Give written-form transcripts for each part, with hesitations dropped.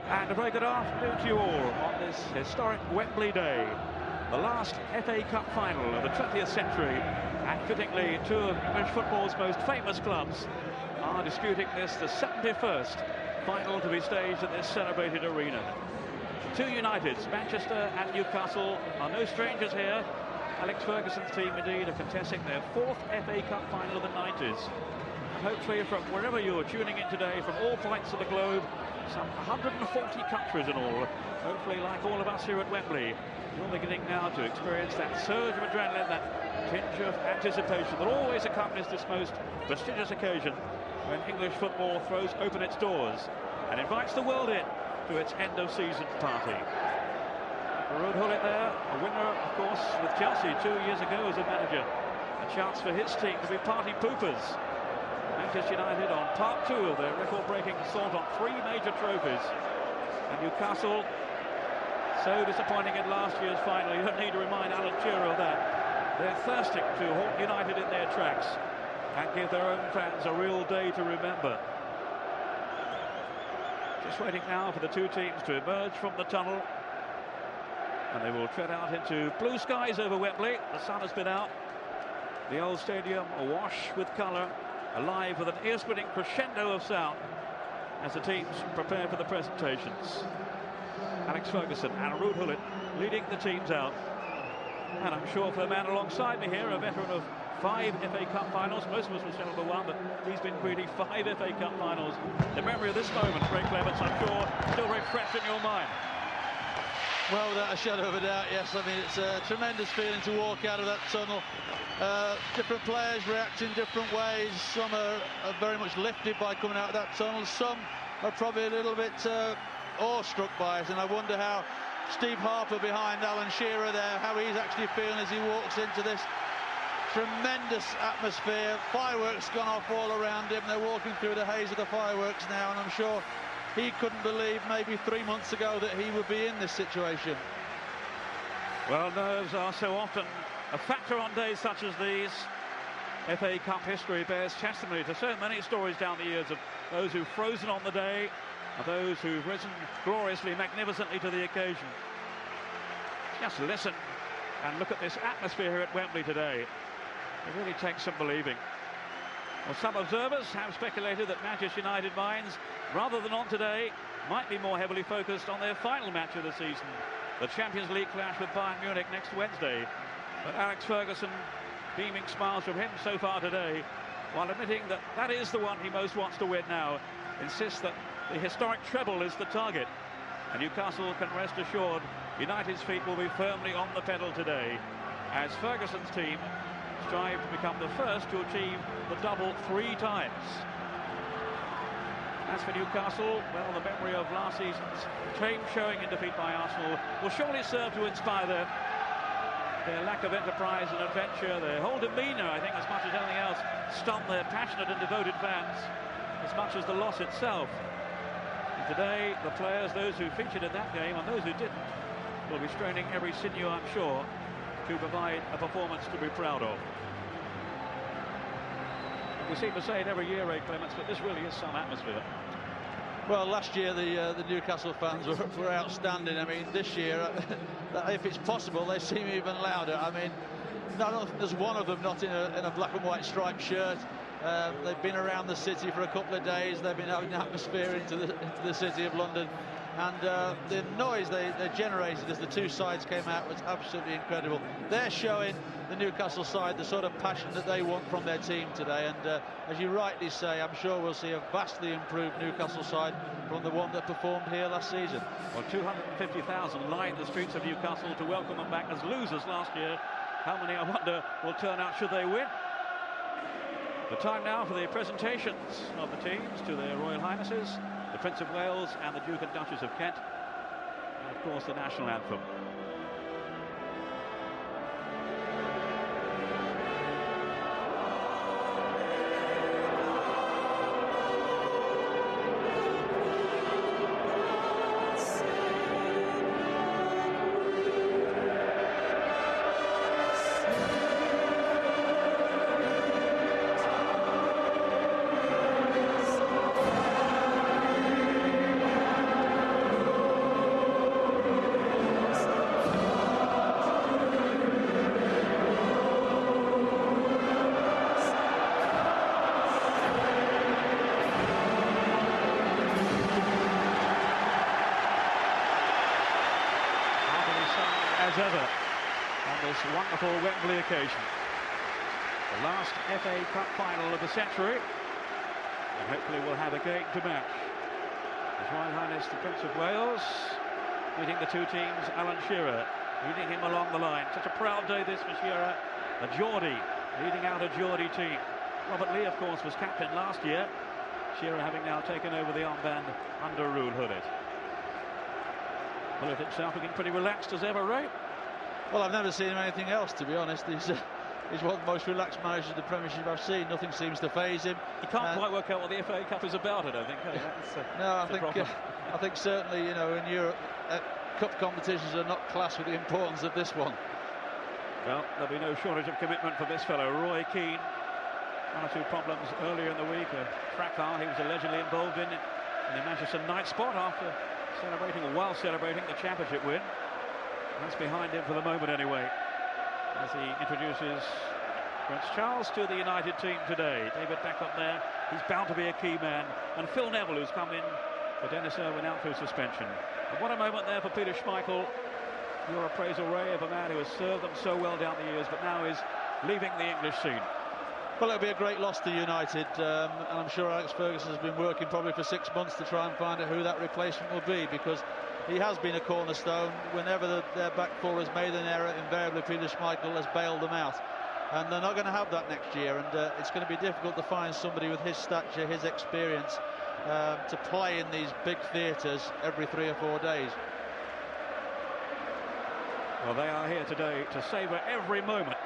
And a very good afternoon to you all on this historic Wembley day. The last FA Cup final of the 20th century, and fittingly two of English football's most famous clubs are disputing this, the 71st final to be staged at this celebrated arena. The two Uniteds, Manchester and Newcastle, are no strangers here. Alex Ferguson's team indeed are contesting their fourth FA Cup final of the 90s. And hopefully from wherever you're tuning in today, from all points of the globe, some 140 countries in all, hopefully like all of us here at Wembley, you're beginning now to experience that surge of adrenaline, that tinge of anticipation that always accompanies this most prestigious occasion when English football throws open its doors and invites the world in to its end-of-season party. Ruud Gullit there, a winner, of course, with Chelsea 2 years ago as a manager. A chance for his team to be party poopers. Manchester United on part 2 of their record-breaking assault on 3 major trophies. And Newcastle, so disappointing in last year's final. You don't need to remind Alan Shearer of that. They're thirsting to halt United in their tracks and give their own fans a real day to remember. Just waiting now for the two teams to emerge from the tunnel. And they will tread out into blue skies over Wembley. The sun has been out. The old stadium awash with colour, alive with an ear-splitting crescendo of sound as the teams prepare for the presentations. Alex Ferguson and Ruud Gullit leading the teams out. And I'm sure for the man alongside me here, a veteran of 5 FA Cup finals, most of us will settle for 1, but he's been greedy 5 FA Cup finals. The memory of this moment, Ray Clements, I'm sure, still very fresh in your mind. Well, without a shadow of a doubt, yes. I mean, it's a tremendous feeling to walk out of that tunnel. Different players react in different ways. Some are very much lifted by coming out of that tunnel. Some are probably a little bit awestruck by it. And I wonder how Steve Harper behind Alan Shearer there, how he's actually feeling as he walks into this tremendous atmosphere. Fireworks gone off all around him. They're walking through the haze of the fireworks now, and I'm sure he couldn't believe maybe 3 months ago that he would be in this situation. Well, nerves are so often a factor on days such as these. FA Cup history bears testimony to so many stories down the years of those who've frozen on the day and those who've risen gloriously, magnificently to the occasion. Just listen and look at this atmosphere here at Wembley today. It really takes some believing. Well, some observers have speculated that Manchester United minds, rather than on today, might be more heavily focused on their final match of the season, the Champions League clash with Bayern Munich next Wednesday. But Alex Ferguson, beaming smiles from him so far today, while admitting that that is the one he most wants to win now, insists that the historic treble is the target. And Newcastle can rest assured United's feet will be firmly on the pedal today, as Ferguson's team strive to become the first to achieve the double 3 times. As for Newcastle, well, the memory of last season's tame showing in defeat by Arsenal will surely serve to inspire them. Their lack of enterprise and adventure, their whole demeanour, I think, as much as anything else, stunned their passionate and devoted fans as much as the loss itself. And today, the players, those who featured in that game and those who didn't, will be straining every sinew, I'm sure, to provide a performance to be proud of. We seem to say it every year, Ray Clements, but this really is some atmosphere. Well, last year the Newcastle fans were outstanding. I mean, this year, if it's possible, they seem even louder. I mean, I don't think there's one of them not in a black and white striped shirt. They've been around the city for a couple of days. They've been having atmosphere into the city of London. And the noise they generated as the two sides came out was absolutely incredible. They're showing the Newcastle side the sort of passion that they want from their team today. And as you rightly say, I'm sure we'll see a vastly improved Newcastle side from the one that performed here last season. Well, 250,000 lined the streets of Newcastle to welcome them back as losers last year. How many, I wonder, will turn out should they win? The time now for the presentations of the teams to their Royal Highnesses, the Prince of Wales and the Duke and Duchess of Kent, and of course the national anthem. as ever on this wonderful Wembley occasion. The last FA Cup final of the century, and hopefully we'll have a game to match. His Royal Highness the Prince of Wales meeting the two teams. Alan Shearer leading him along the line. Such a proud day this for Shearer. A Geordie leading out a Geordie team. Robert Lee, of course, was captain last year. Shearer having now taken over the armband under Rule Hullet. Hullet himself looking pretty relaxed as ever, Ray. Well, I've never seen him anything else, to be honest. He's one of the most relaxed managers of the Premiership I've seen. Nothing seems to faze him. He can't quite work out what the FA Cup is about, I don't think. I think certainly, you know, in Europe, cup competitions are not classed with the importance of this one. Well, there'll be no shortage of commitment for this fellow, Roy Keane. One or two problems earlier in the week. A fracas he was allegedly involved in the Manchester night spot after while celebrating the championship win. That's behind him for the moment anyway, as he introduces Prince Charles to the United team today. David Beckham there, he's bound to be a key man. And Phil Neville, who's come in for Dennis Irwin out through suspension. And what a moment there for Peter Schmeichel. Your appraisal, Ray, of a man who has served them so well down the years, but now is leaving the English scene. Well, it'll be a great loss to United, and I'm sure Alex Ferguson has been working probably for 6 months to try and find out who that replacement will be, because he has been a cornerstone. Whenever their back four has made an error, invariably Peter Schmeichel has bailed them out. And they're not going to have that next year, and it's going to be difficult to find somebody with his stature, his experience, to play in these big theatres every 3 or 4 days. Well, they are here today to savour every moment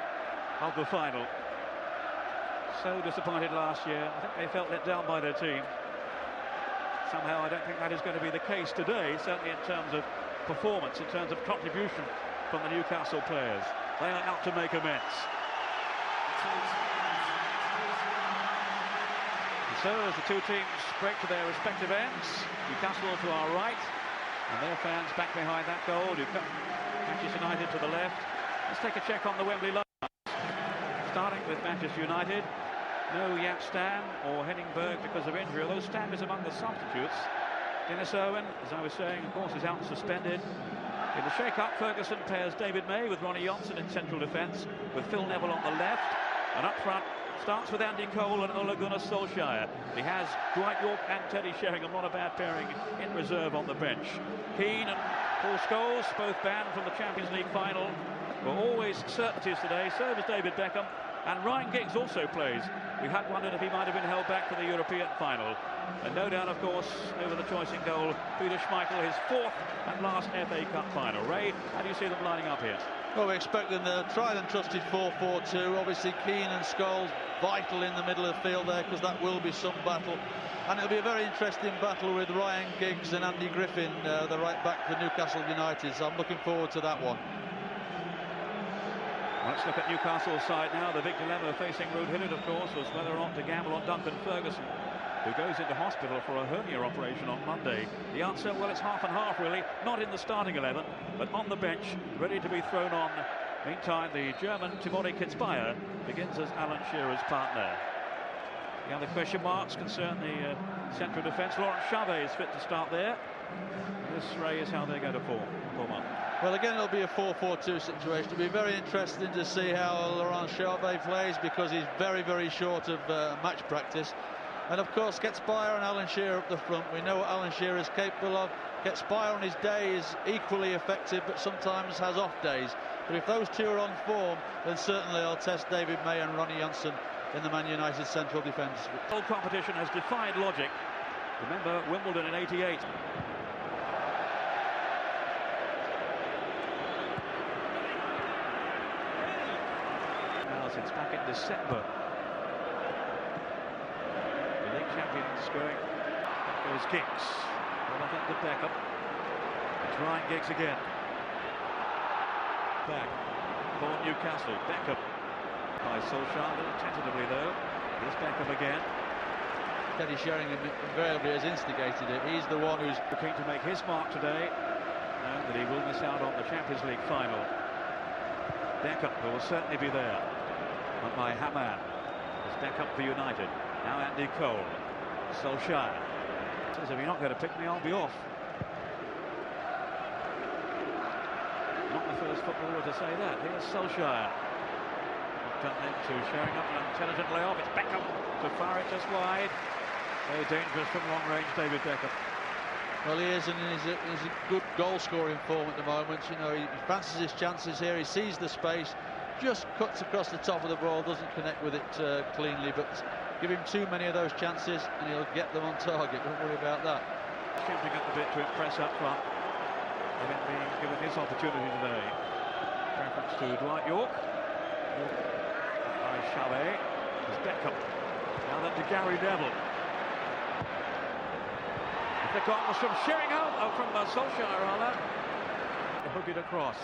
of the final. So disappointed last year. I think they felt let down by their team. Somehow I don't think that is going to be the case today, certainly in terms of performance, in terms of contribution from the Newcastle players. They are out to make amends. And so as the two teams break to their respective ends, Newcastle to our right, and their fans back behind that goal. Manchester United to the left. Let's take a check on the Wembley line. Starting with Manchester United, no Jaap Stam or Henning Berg because of injury, although Stam is among the substitutes. Dennis Irwin, as I was saying, of course, is out suspended. In the shake-up, Ferguson pairs David May with Ronnie Johnson in central defence, with Phil Neville on the left, and up front starts with Andy Cole and Ole Gunnar Solskjaer. He has Dwight York and Teddy Sheringham, not a bad pairing, in reserve on the bench. Keane and Paul Scholes, both banned from the Champions League final, were always certainties today. So was David Beckham, and Ryan Giggs also plays. We had wondered if he might have been held back for the European final. And no doubt, of course, over the choice in goal, Peter Schmeichel, his 4th and last FA Cup final. Ray, how do you see them lining up here? Well, we expect them the tried and trusted 4-4-2. Obviously, Keane and Scholes vital in the middle of the field there, because that will be some battle. And it'll be a very interesting battle with Ryan Giggs and Andy Griffin, the right back for Newcastle United. So I'm looking forward to that one. Let's look at Newcastle's side now. The big dilemma facing Ruud Gullit, of course, was whether or not to gamble on Duncan Ferguson, who goes into hospital for a hernia operation on Monday. The answer, well, it's half and half, really. Not in the starting 11, but on the bench, ready to be thrown on. Meantime, the German Timothy Kitsbayer begins as Alan Shearer's partner. The other question marks concern the central defence. Laurent Chavez is fit to start there. This, Ray, is how they're going to form up. Well, again, it'll be a 4-4-2 situation. It'll be very interesting to see how Laurent Chavez plays, because he's very, very short of match practice. And, of course, Ketsbayer and Alan Shearer up the front. We know what Alan Shearer is capable of. Ketsbayer on his day is equally effective, but sometimes has off days. But if those two are on form, then certainly I'll test David May and Ronnie Johnson in the Man United central defence. The whole competition has defied logic. Remember Wimbledon in '88. Since back in December. The league champions going. That goes Giggs. Well, I think to Beckham. It's Ryan Giggs again. Back for Newcastle. Beckham by Solskjaer, a little tentatively though. Here's Beckham again. Teddy Sheringham invariably has instigated it. He's the one who's looking to make his mark today, knowing that he will miss out on the Champions League final. Beckham will certainly be there. But by Hamann, it's Beckham for United. Now Andy Cole. Solskjaer says, if you're not going to pick me, I'll be off. Not the first footballer to say that. Here's Solskjaer. Done into showing up an intelligent layoff. It's Beckham to fire it just wide. Very dangerous from long range, David Beckham. Well, he is, and he's a good goal-scoring form at the moment. You know, he fancies his chances here. He sees the space, just cuts across the top of the ball, doesn't connect with it cleanly, but give him too many of those chances and he'll get them on target. Don't worry about that. Shooting up a bit to impress up front. Having been given his opportunity today. Preference to Dwight York. By Chavet. There's Beckham. Now then to Gary Neville. The goal was from Sheringham, from Solskjaer rather. Hook it across.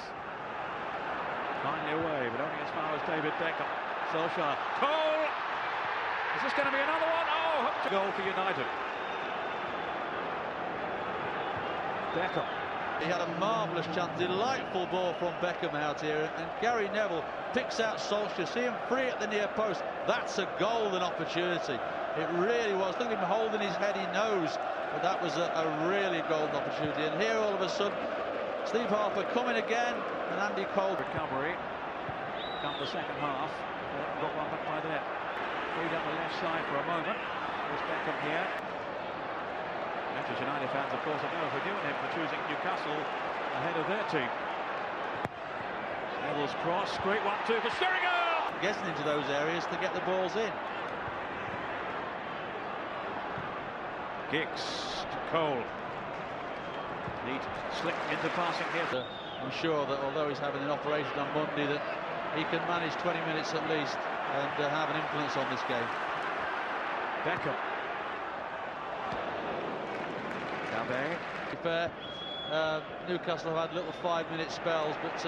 Finally away, but only as far as David Beckham. Solskjaer. Cole! Is this going to be another one? Oh, hooked a goal for United. Beckham. He had a marvellous chance, delightful ball from Beckham out here, and Gary Neville picks out Solskjaer, see him free at the near post. That's a golden opportunity. It really was. Look at him holding his head, he knows, but that was a really golden opportunity. And here all of a sudden, Steve Harper coming again, and Andy Cole. Recovery. Come the second half. Got one back by there. Freed up the left side for a moment. There's Beckham here. Manchester United fans, of course, have never forgiven him for choosing Newcastle ahead of their team. Neville's cross, great 1-2 for Sheringham! Getting into those areas to get the balls in. Giggs to Cole. Neat slip into passing here. I'm sure that although he's having an operation on Monday, that he can manage 20 minutes at least and have an influence on this game. Beckham. Fair. Newcastle have had little 5-minute spells, but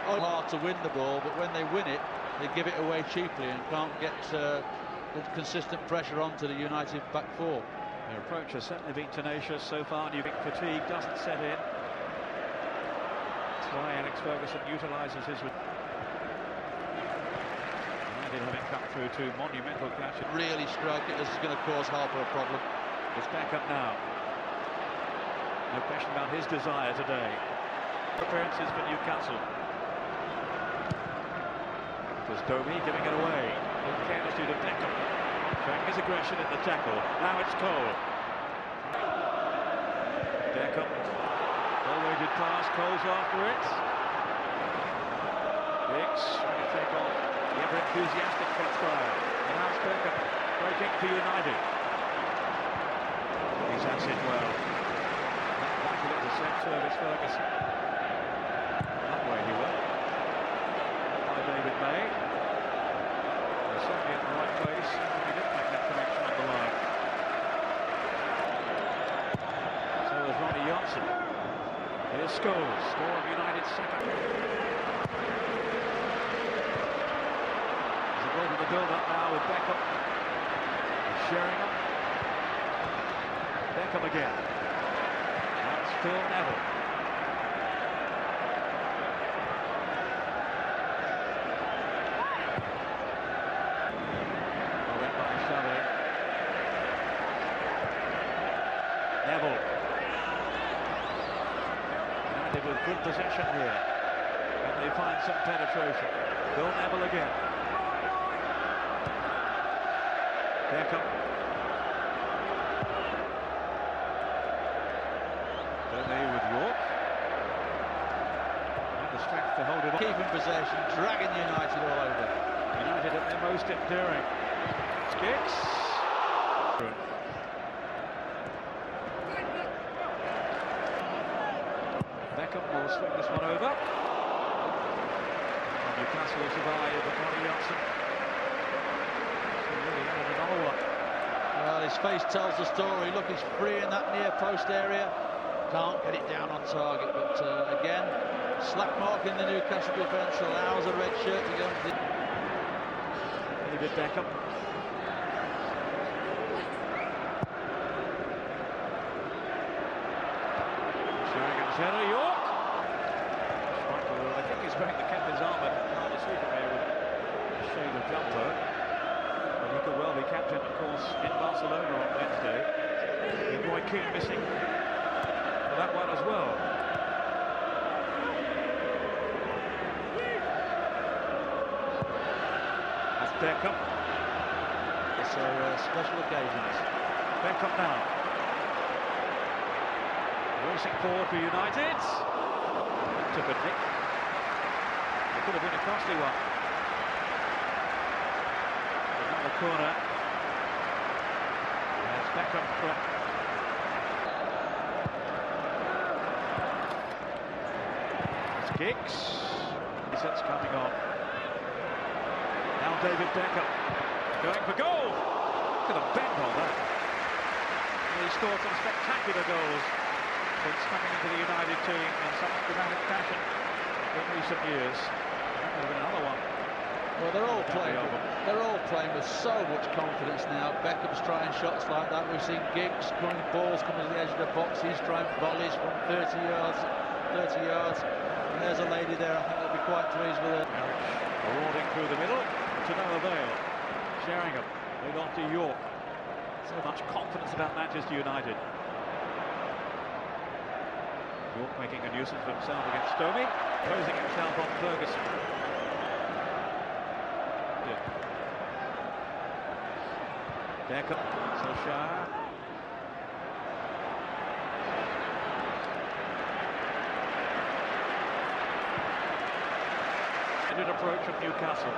hard to win the ball. But when they win it, they give it away cheaply and can't get the consistent pressure onto the United back four. Their approach has certainly been tenacious so far. New fatigue doesn't set in. That's why Alex Ferguson utilises his. United having come through two monumental clashes. Really strike it. This is going to cause Harper a problem. It's back up now. No question about his desire today. Appearances for Newcastle. It was Domi giving it away. Carelessly to Beckham. Showing his aggression in the tackle. Now it's Cole. Beckham. Well-weighted pass. Cole's after it. Becks trying to take off the ever-enthusiastic Fitzgerald. And now it's Beckham breaking for United. He's answered well. Set service Ferguson. That way he will. By David May. He's certainly in the right place. He didn't make that connection on the line. So is Ronnie Johnson. Here's Scholes. Score of United's second. There's a ball to the build-up now with Beckham. Sheringham. Beckham again. Phil Neville. Went by Chavet. Neville. United with good possession here. And they find some penetration. Phil Neville again. Beckham. With York. And the strength to hold it on. Keeping possession, dragging United all over. United at their most enduring. Giggs. Beckham will swing this one over. And Newcastle will survive with Ronnie Johnson. Really added another one. Well, his face tells the story. Look, he's free in that near post area. Can't get it down on target, but again, slack mark in the Newcastle defence allows a red shirt to go into David Beckham. Sheringham's header, York. I think he's wearing the captain's armour. Hard to see from here with a shade of jumper. But he could well be captain, of course, in Barcelona on Wednesday. With Roy Keane missing that one as well. Beckham. So special occasions. Beckham now. Racing forward for United. Took a nick. It could have been a costly one. Another corner. There's Beckham. It's Giggs. The set's coming on. Now David Beckham going for goal. Look at the bend on that. He scored some spectacular goals since coming into the United team in such dramatic fashion in recent years. That would have been another one. Well, they're all playing with so much confidence now. Beckham's trying shots like that. We've seen Giggs coming, balls coming to the edge of the box. He's trying volleys from 30 yards. And there's a lady there. I think they'll be quite pleased with it. Marauding through the middle to no avail. Sheringham moved on to York. So much confidence about Manchester United. York making a nuisance of himself against Stomey, posing himself on Ferguson. Beckham, Solskjaer. Good approach from Newcastle.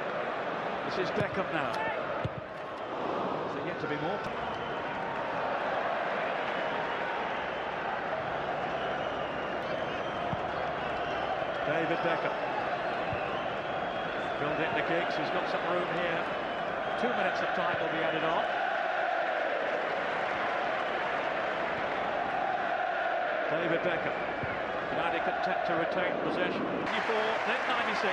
This is Beckham now. Is there yet to be more? David Beckham. Filled in the Giggs, who's got some room here. 2 minutes of time will be added on. David Beckham. United content to retain possession. 94, then 96.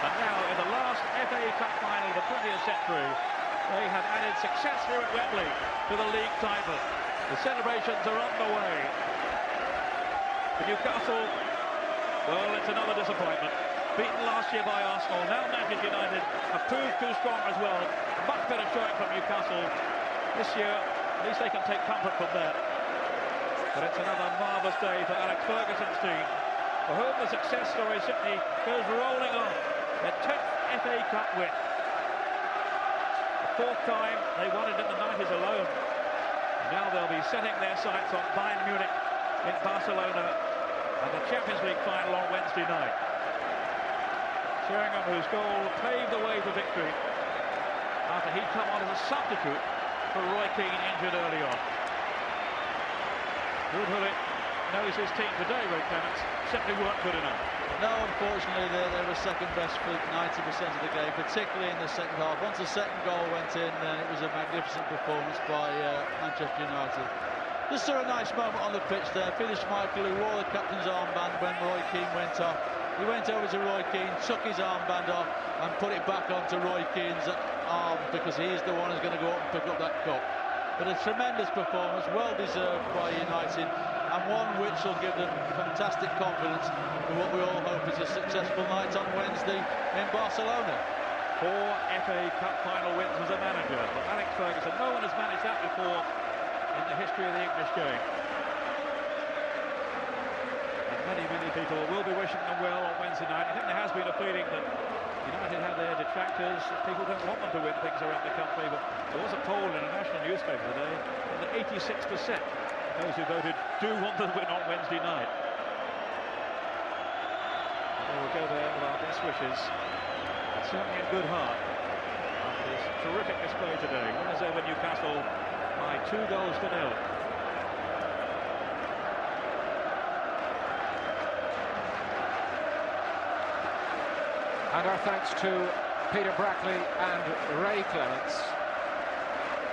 And now in the last FA Cup final of the 20th century, they have added success here at Wembley to the league title. The celebrations are on the way. For Newcastle, well, it's another disappointment. Beaten last year by Arsenal, now Manchester United have proved too strong as well. Much better showing from Newcastle this year. At least they can take comfort from that. But it's another marvellous day for Alex Ferguson's team, for whom the success story simply goes rolling on. Their 10th FA Cup win. The 4th time they won it in the 90s alone. Now they'll be setting their sights on Bayern Munich in Barcelona and the Champions League final on Wednesday night. Sheringham, whose goal paved the way for victory after he'd come on as a substitute for Roy Keane, injured early on. Woodhulley knows his team today, Ray Clements, simply weren't good enough. No, unfortunately, they were second best for 90% of the game, particularly in the second half. Once the second goal went in, then it was a magnificent performance by Manchester United. Just saw a nice moment on the pitch there. Finnish Michael, who wore the captain's armband when Roy Keane went off. He went over to Roy Keane, took his armband off and put it back onto Roy Keane's arm, because he's the one who's going to go up and pick up that cup. But a tremendous performance, well deserved by United, and one which will give them fantastic confidence for what we all hope is a successful night on Wednesday in Barcelona. 4 FA Cup final wins as a manager for Alex Ferguson. No one has managed that before in the history of the English game. And many people will be wishing them well on Wednesday night. I think there has been a feeling that United have their detractors. People don't want them to win things around the country, but there was a poll in a national newspaper today that 86% those who voted do want them to win on Wednesday night. And they will go there with our best wishes, and certainly in good heart, after this terrific display today. Winners over Newcastle by 2 goals to 0. And our thanks to Peter Brackley and Ray Clements.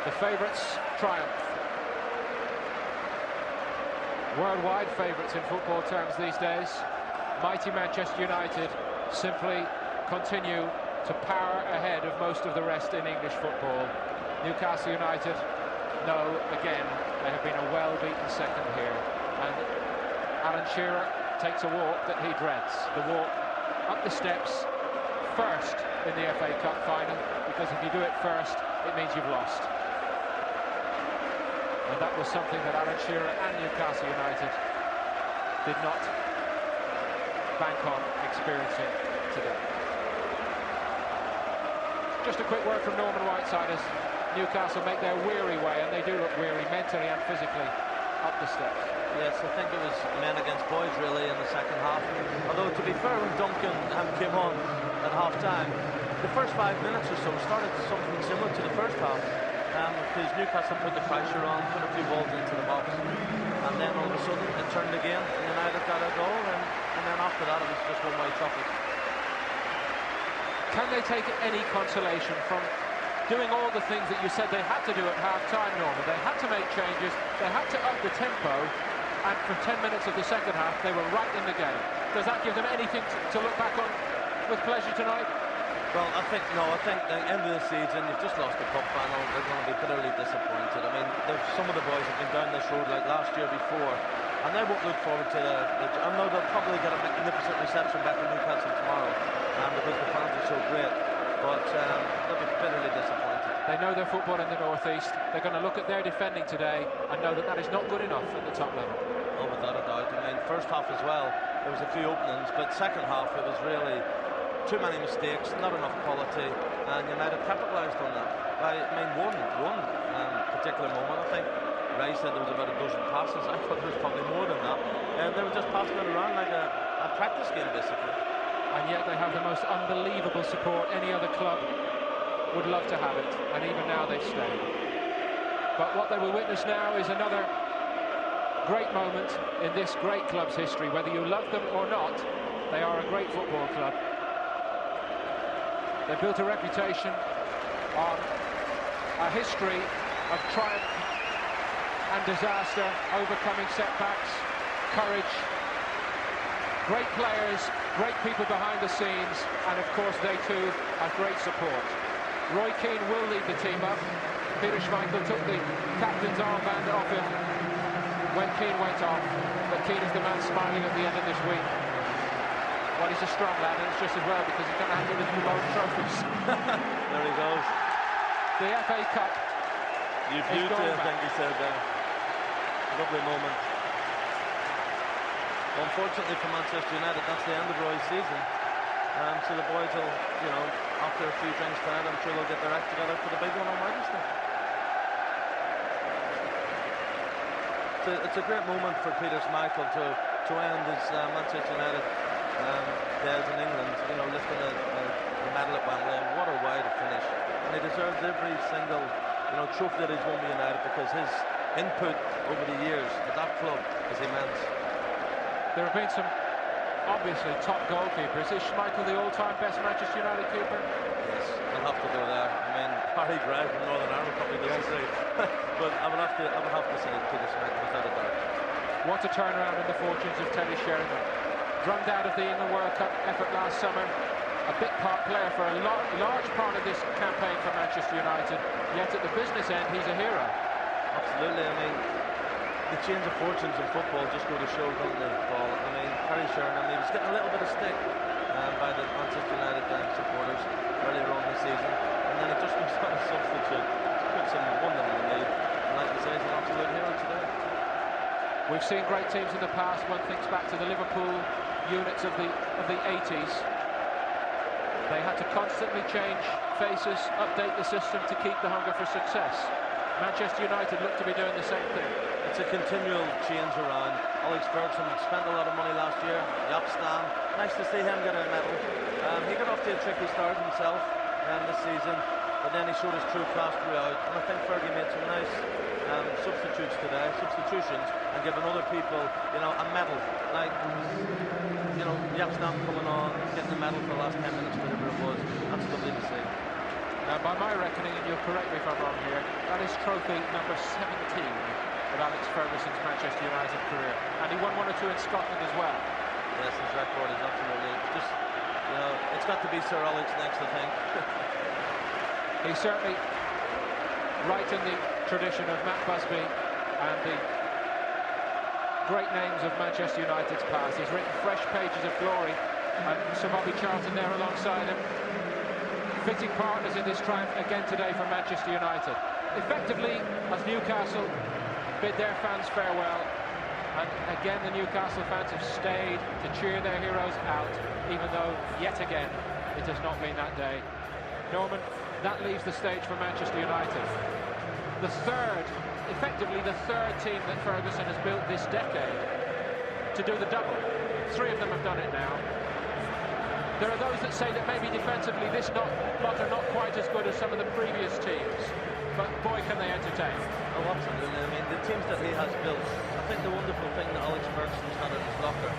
The favourites triumph. Worldwide favourites in football terms these days. Mighty Manchester United simply continue to power ahead of most of the rest in English football. Newcastle United, no, again, they have been a well-beaten second here. And Alan Shearer takes a walk that he dreads. The walk up the steps first in the FA Cup final, because if you do it first, it means you've lost. And that was something that Alan Shearer and Newcastle United did not bank on experiencing today. just a quick word from Norman Whiteside as Newcastle make their weary way, and they do look weary mentally and physically up the steps. Yes, I think it was men against boys really in the second half. Although to be fair, when Duncan came on at half-time, the first 5 minutes or so started something similar to the first half, because Newcastle put the pressure on, put a few balls into the box, and then all of a sudden it turned again, and United got a goal, and then after that it was just one-way traffic. Can they take any consolation from doing all the things that you said they had to do at half-time, Norman? They had to make changes, they had to up the tempo, and for 10 minutes of the second half they were right in the game. Does that give them anything to look back on with pleasure tonight? Well, I think at the end of the season, you've just lost the cup final. They're going to be bitterly disappointed. I mean, some of the boys have been down this road like last year before, and they won't look forward to I know they'll probably get a magnificent reception back in Newcastle tomorrow, because the fans are so great, but they'll be bitterly disappointed. They know their football in the northeast. They're going to look at their defending today and know that that is not good enough at the top level. Oh, without a doubt. I mean, first half as well, there was a few openings, but second half it was really too many mistakes, not enough quality, and United capitalised on that. I mean, one particular moment, I think Ray said there was about a dozen passes. I thought there was probably more than that, and they were just passing it around like a practice game, basically. And yet they have the most unbelievable support. Any other club would love to have it, and even now they've stayed. But what they will witness now is another great moment in this great club's history. Whether you love them or not, they are a great football club. They built a reputation on a history of triumph and disaster, overcoming setbacks, courage, great players, great people behind the scenes, and of course they too have great support. Roy Keane will lead the team up. Peter Schmeichel took the captain's armband off him when Keane went off, but Keane is the man smiling at the end of this week. Well, he's a strong lad, and it's just as well because he's going to handle the few more trophies. There he goes. The FA Cup. You beauty, I think he said there. Lovely moment. Unfortunately for Manchester United, that's the end of Roy's season. So the boys will, you know, after a few drinks tonight, I'm sure they'll get their act together for the big one on Wednesday. It's a great moment for Peter Schmeichel to end his Manchester United days in England, you know, lifting a medal at Wembley. What a way to finish. And he deserves every single, you know, trophy that he's won with United, because his input over the years at that club is immense. There have been some obviously top goalkeepers. Is Schmeichel the all-time best Manchester United keeper? Yes, I'll have to go there. I mean, Harry Gray from Northern Ireland probably disagree, but I would have to say Peter Schmeichel without a doubt. What a turnaround in the fortunes of Teddy Sheringham. Drummed out of the England World Cup effort last summer, a big part player for a large part of this campaign for Manchester United, yet at the business end he's a hero. Absolutely. I mean, the change of fortunes in football just go to show, don't they, Paul? I mean, Harry Sheringham, he was getting a little bit of stick by the Manchester United supporters earlier on this season, and then he just comes on a substitute, puts him 1-0 in the lead, and like you say, he's an absolute hero today. We've seen great teams in the past. One thinks back to the Liverpool units of the 80s. They had to constantly change faces, update the system to keep the hunger for success. Manchester United look to be doing the same thing. It's a continual change around. Alex Ferguson spent a lot of money last year. Jaap Stam, nice to see him get a medal. He got off to a tricky start himself this season, but then he showed his true class throughout. And I think Fergie made some nice substitutions, and giving other people, you know, a medal. Like, you know, Jaap Stam coming on, getting the medal for the last 10 minutes, whatever it was. That's lovely to see. Now, by my reckoning, and you'll correct me if I'm wrong here, that is trophy number 17 of Alex Ferguson's Manchester United career. And he won 1 or 2 in Scotland as well. Yes, his record is absolutely just, you know, it's got to be Sir Alex next, I think. He's certainly right in the tradition of Matt Busby and the great names of Manchester United's past. He's written fresh pages of glory, and Sir Bobby Charlton there alongside him. Fitting partners in this triumph again today for Manchester United. Effectively, as Newcastle bid their fans farewell, and again the Newcastle fans have stayed to cheer their heroes out, even though yet again it has not been that day. Norman, that leaves the stage for Manchester United. Effectively the third team that Ferguson has built this decade to do the double. 3 of them have done it now. There are those that say that maybe defensively this lot are not quite as good as some of the previous teams, but boy can they entertain. Oh, absolutely. I mean, the teams that he has built, I think the wonderful thing that Alex Ferguson's done in his locker,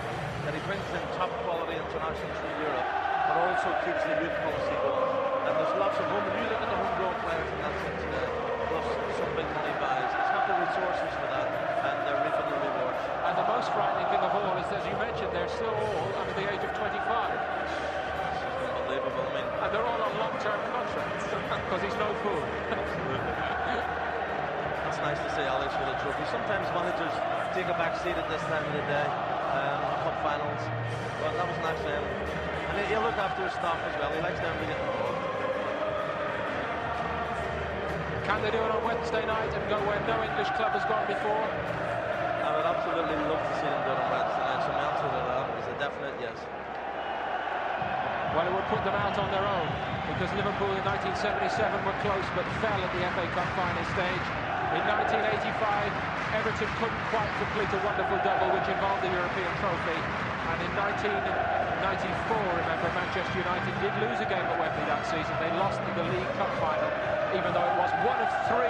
that he brings in top quality internationals from Europe, but also keeps the youth policy going. And there's lots of home, you look at the homegrown players in that sense today, plus some big money buys. It's not the resources for that, and they're reaping the rewards. And the most frightening thing of all is, as you mentioned, they're still all under the age of 25. Unbelievable. I mean, and they're all on long-term contracts because he's no fool. Absolutely. That's nice to see Alex with a trophy. Sometimes managers take a back seat at this time of the day, cup finals. But that was nice for him. And he'll look after his staff as well. He likes them to get involved. Can they do it on Wednesday night and go where no English club has gone before? I would absolutely love to see them do it on Wednesday night. So my answer to that is a definite yes. Well, it would put them out on their own, because Liverpool in 1977 were close but fell at the FA Cup final stage. In 1985, Everton couldn't quite complete a wonderful double which involved the European trophy. And in 1994, remember, Manchester United did lose a game at Wembley that season. They lost in the League Cup final, even though it was one of 3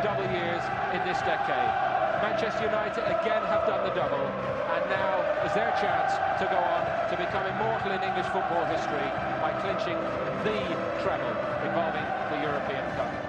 double years in this decade. Manchester United again have done the double, and now is their chance to go on to become immortal in English football history by clinching the treble involving the European Cup.